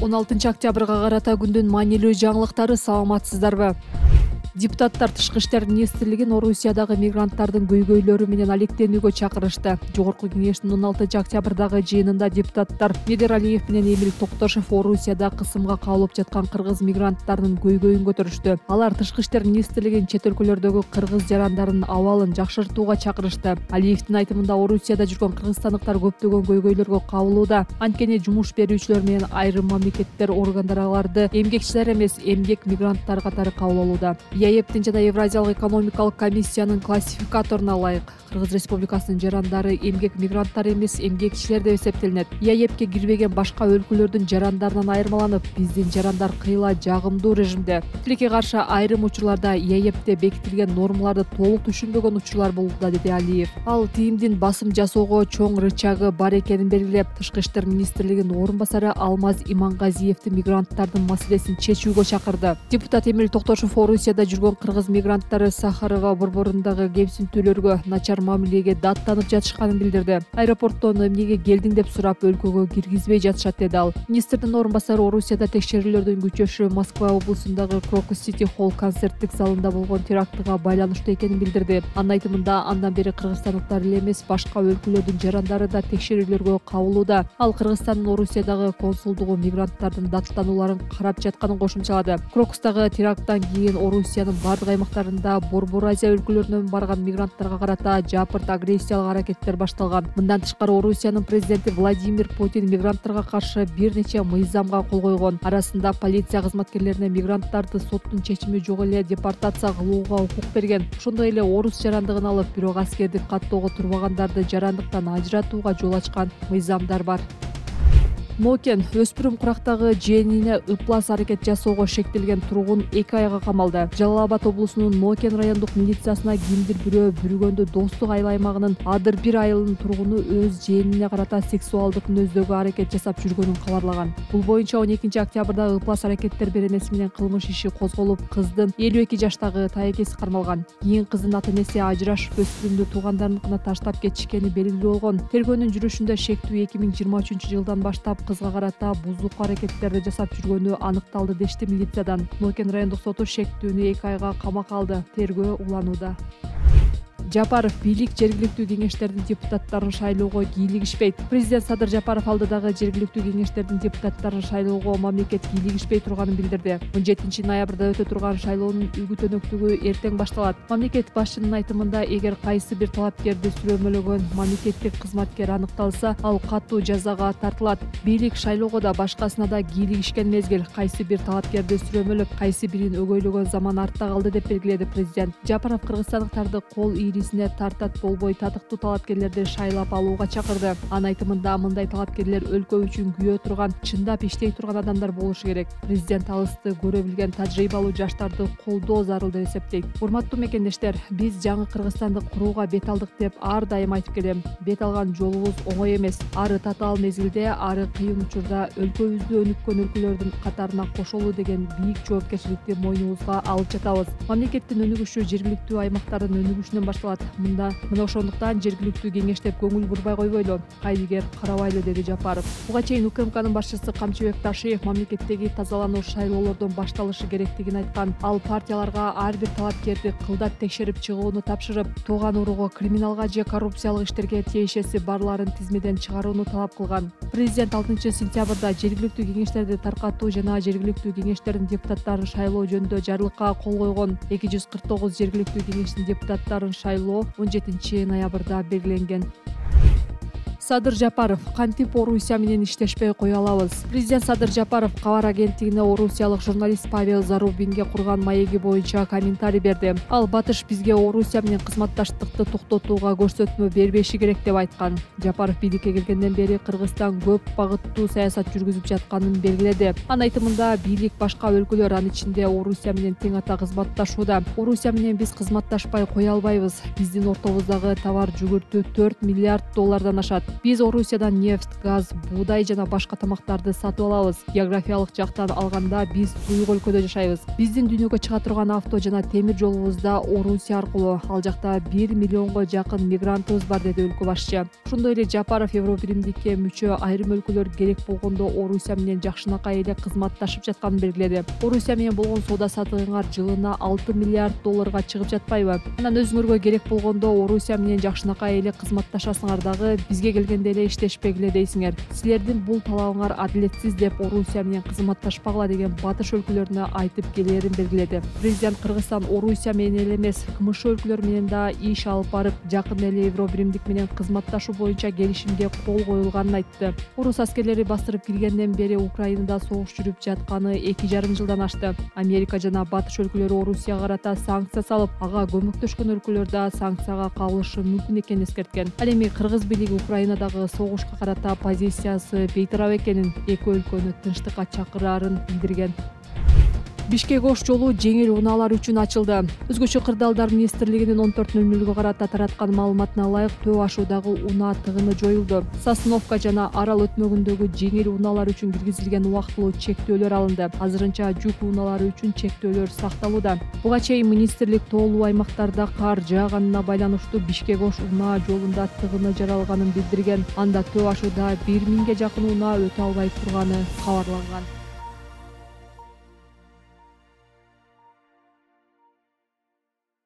16 октябрга карата күндүн маанилүү жаңылыктары. Саламатсыздарбы? Депутаттар Тышкы иштер министрлигин Орусиядагы мигранттардын көйгөйлөрү менен алектенүүгө чакырышты. Жогорку кеңештин 16 октябрдагы жыйынында депутаттар Медер Алиев менен Эмил Токтошев Орусияда кысымга кабылып жаткан кыргыз мигранттарынын көйгөйүн көтөрүштү. Алар Тышкы иштер министрлигин чет өлкөлөрдөгү кыргыз жарандарынын абалын жакшыртууга чакырышты. Алиевдин айтымында Орусияда жүргөн кыргызстандыктар көптөгөн көйгөйлөргө кабылууда. Анткени жумуш берүүчүлөр менен айрым мамлекеттер органдары аларды эмгекчилер эмес, эмгек мигранттар катары кабыл алууда. ЕАЭБтин жана Евразиялык экономикалык комиссиянын классификаторуна ылайык Кыргыз Республикасынын жарандары эмгек мигранттар эмес, эмгекчилер деп эсептелинет. ЕАЭБке кирбеген башка өлкөлөрдүн жарандарынан айырмаланып, биздин жарандар кыйла жагымдуу режимде. Тилекке каршы айрым учурларда ЕАЭБте бекитилген нормаларды толук түшүнбөгөн учурлар болууда, деди Алиев. Ал тиимдин басым жасоого чоң рычагы бар экенин белгилеп, Тышкы иштер министрлигинин орун басары Алмаз Имангазиевди мигранттардын маселесин чечүүгө чакырды. Депутат Эмил Токтошев Орусияда жүргөн кыргыз мигранттары Сахарова борборундагы кемсинтүүлөргө, начар мамилеге даттанып жатышканын билдирди. Аэропорттон эмнеге келдиң деп сурап, өлкөгө киргизбей жатышат, деди ал. Министрдин орун басары Орусияда текшерүүлөрдүн күчөшү Москва облусундагы Крокус Сити Холл концерттик залында болгон терактыга байланыштуу экенин билдирди. Анын айтымында, андан бери кыргызстандыктар эле эмес, башка өлкөлөрдүн жарандары да текшерүүлөргө кабылууда. Ал Кыргызстандын Орусиядагы консулдугу мигранттардын даттануларын карап жатканын кошумчалады. Крокустагы теракттан кийин Орусиянын бардык аймактарында Борбор Азия өлкөлөрүнөн барган мигранттарга карата жапырт агрессиялык аракеттер башталган. Мындан тышкары Орусиянын президенти Владимир Путин мигранттарга каршы бир нече мыйзамга кол койгон. Арасында полиция кызматкерлерине мигранттарды соттун чечими жок эле депортация кылууга укук берген. Ошондой эле орус жарандыгын алып, бирок аскердик каттоого турбагандарды жарандыктан ажыратууга жол ачкан мыйзамдар бар. Нокен өспүрүм курактагы жээнине ыплас аракет жасоого шектелген тургун 2 айга камалды. Жалал Абад облусунун Нокен райондук милициясына кимдир бирөө бүргөндү достук айыл аймагынын Адыр бир айылынын тургуну өз жээнине карата сексуалдык мүнөздөгү аракет жасап жүргөнүн кабарлаган. Бул боюнча 12 октябрда ыплас аракеттер беренеси менен кылмыш иши козголуп, кыздын 52 жаштагы таекеси кармалган. Кийин кыздын ата-энеси ажырашып, өспүрүмдү туугандарыныкына таштап кетишкени белгилүү болгон. Тергөөнүн жүрүшүндө шектүү 2023-жылдан баштап кызга карата бузук аракеттерди жасап жүргөнү аныкталды, дешти милициядан. Нокен райондук соту шектүүнү 2 айга камакка алды. Тергөө уланууда. Жапаров бийлик жергиликтүү кеңештердин депутаттарын шайлоого кийлигишпейт. Президент Садыр Жапаров алдыдагы жергиликтүү кеңештердин депутаттарын шайлоого мамлекет кийлигишпей турганын билдирди. 17 ноябрда өтө турган шайлоонун үгүт өнөктүгү эртең башталат. Мамлекет башчынын айтымында, эгер кайсы бир талапкерди сүрөмөлөгөн мамлекеттик кызматкер аныкталса, ал катуу жазага тартылат. Бийлик шайлоого да башкасына да кийлигишкен мезгил, кайсы бир талапкерди сүрөмөлөп, кайсы бирин өгөйлөгөн заман артта калды, деп белгиледи президент. Жапаров кыргызстандыктарды кол тартат болбой татыктуу талапкерлерди шайлап алууга чакырды. Анын айтымында, мындай талапкерлер өлкө үчүн күйөө турган, чындап иштей турган адамдар болушу керек. Президент алысты көрө билген тажрыйбалуу жаштарды колдоо зарыл деп эсептейт. Урматтуу мекендештер, биз жаңы Кыргызстанды курууга бет алдык деп ар дайым айтып келем. Бет алган жолубуз оңой эмес. Ары татаал мезгилде, ары кыйын учурда өлкөбүздү өнүккөн өлкөлөрдүн катарына кошолуу деген бийик жоопкерчиликти мойнубузга алып жатабыз. Мамлекеттин өнүгүшү жергиликтүү аймактардын өнүгүшүнөн башталат. Мына ошондуктан жергиликтүү кеңештеп көңүл бурбай койбойлу, кайдыгер карабайлы, деди Жапаров. Буга чейин УКМКнын башчысы Камчыбек Ташиев мамлекеттеги тазалануу шайлоолордон башталышы керектигин айткан. Ал партияларга ар бир талапкерди кылдат текшерип чыгууну тапшырып, тууган уруго, криминалга же коррупциялык иштерге тиешеси барларын тизмеден чыгарууну талап кылган. Президент 6 сентябрда жергиликтүү кеңештерди таркатуу жана жергиликтүү кеңештердин депутаттарын шайлоо жөнүндө жарлыкка кол койгон. 249 жергиликтүү кеңештин депутаттарын шайлоо 17 ноябрда белгиленген. Садыр Жапаров: кантип Орусия менен иштешпей кое алабыз? Президент Садыр Жапаров кабар агенттигине орусиялык журналист Павел Зарубинге курган маеги боюнча комментарий берди. Ал Батыш бизге Орусия менен кызматташтыкты токтотууга көрсөтмө бербеши керек деп айткан. Жапаров бийликке келгенден бери Кыргызстан көп багыттуу саясат жүргүзүп жатканын белгиледи. Анын айтымында, бийлик башка өлкөлөр, анын ичинде Орусия менен тең ата кызматташууда. Орусия менен биз кызматташпай кое албайбыз. Биздин ортобуздагы товар жүгүртүү $4 миллиард ашат. Биз Орусиядан нефть, газ, буудай жана башка тамактарды сатып алабыз. Географиялык жактан алганда биз буюк өлкөдө жашайбыз. Биздин дүйнөгө чыга турган авто жана темир жолубузда Орусия аркылуу. Ал жакта 1 миллионго жакын мигрантыбыз бар, деди өлкө башчы. Ошондой эле Жапаров Евробиримдикке мүчө айрым өлкөлөр керек болгондо Орусия менен жакшынакай эле кызматташып жатканын белгиледи. Орусия менен болгон соода сатыгыңар жылына 6 миллиард долларга чыгып жатпайбы? Анан өзүңөргө керек болгондо Орусия менен жакшынакай эле кызматташасыңар дагы бизге келгенде эле иштешпегиле дейсиңер. Силердин бул талабыңар адилетсиз деп Орусия менен кызматташпагыла деген батыш өлкөлөрүнө айтып келерин белгиледи. Президент Кыргызстан Орусия менен эле эмес, КМШ өлкөлөр менен да иш алып барып, жакында эле Евробиримдик менен кызматташуу боюнча келишимге кол коюлганын айтты. Орус аскерлери бастырып киргенден бери Украинада согуш жүрүп жатканы 2,5 жылдан ашты. Америка жана батыш өлкөлөрү Орусияга карата санкция салып, ага көмөктөшкөн өлкөлөр да санкцияга кабылышы мүмкүн экенин эскерткен. Ал эми кыргыз бийлиги Украинадагы согушка карата позициясы бейтарап экенин, эки өлкөнү тынчтыкка чакырарын билдирген. Бишкек-Ош жолу жеңил унаалар үчүн ачылды. Өзгөчө кырдаалдар министрлигинин 14:00 карата тараткан маалыматына ылайык Төө ашуудагы унаа тыгыны жоюлду. Сосновка жана Арал өтмөгүндөгү жеңил унаалар үчүн киргизилген убактылуу чектөөлөр алынды. Азырынча жүк унаалары үчүн чектөөлөр сакталууда. Буга чейин министрлик тоолуу аймактарда кар жааганына байланыштуу Бишкек-Ош унаа жолунда тыгыны жаралганын билдирген. Анда Төө ашууда 1000ге жакын унаа өтө албай турганы кабарланган.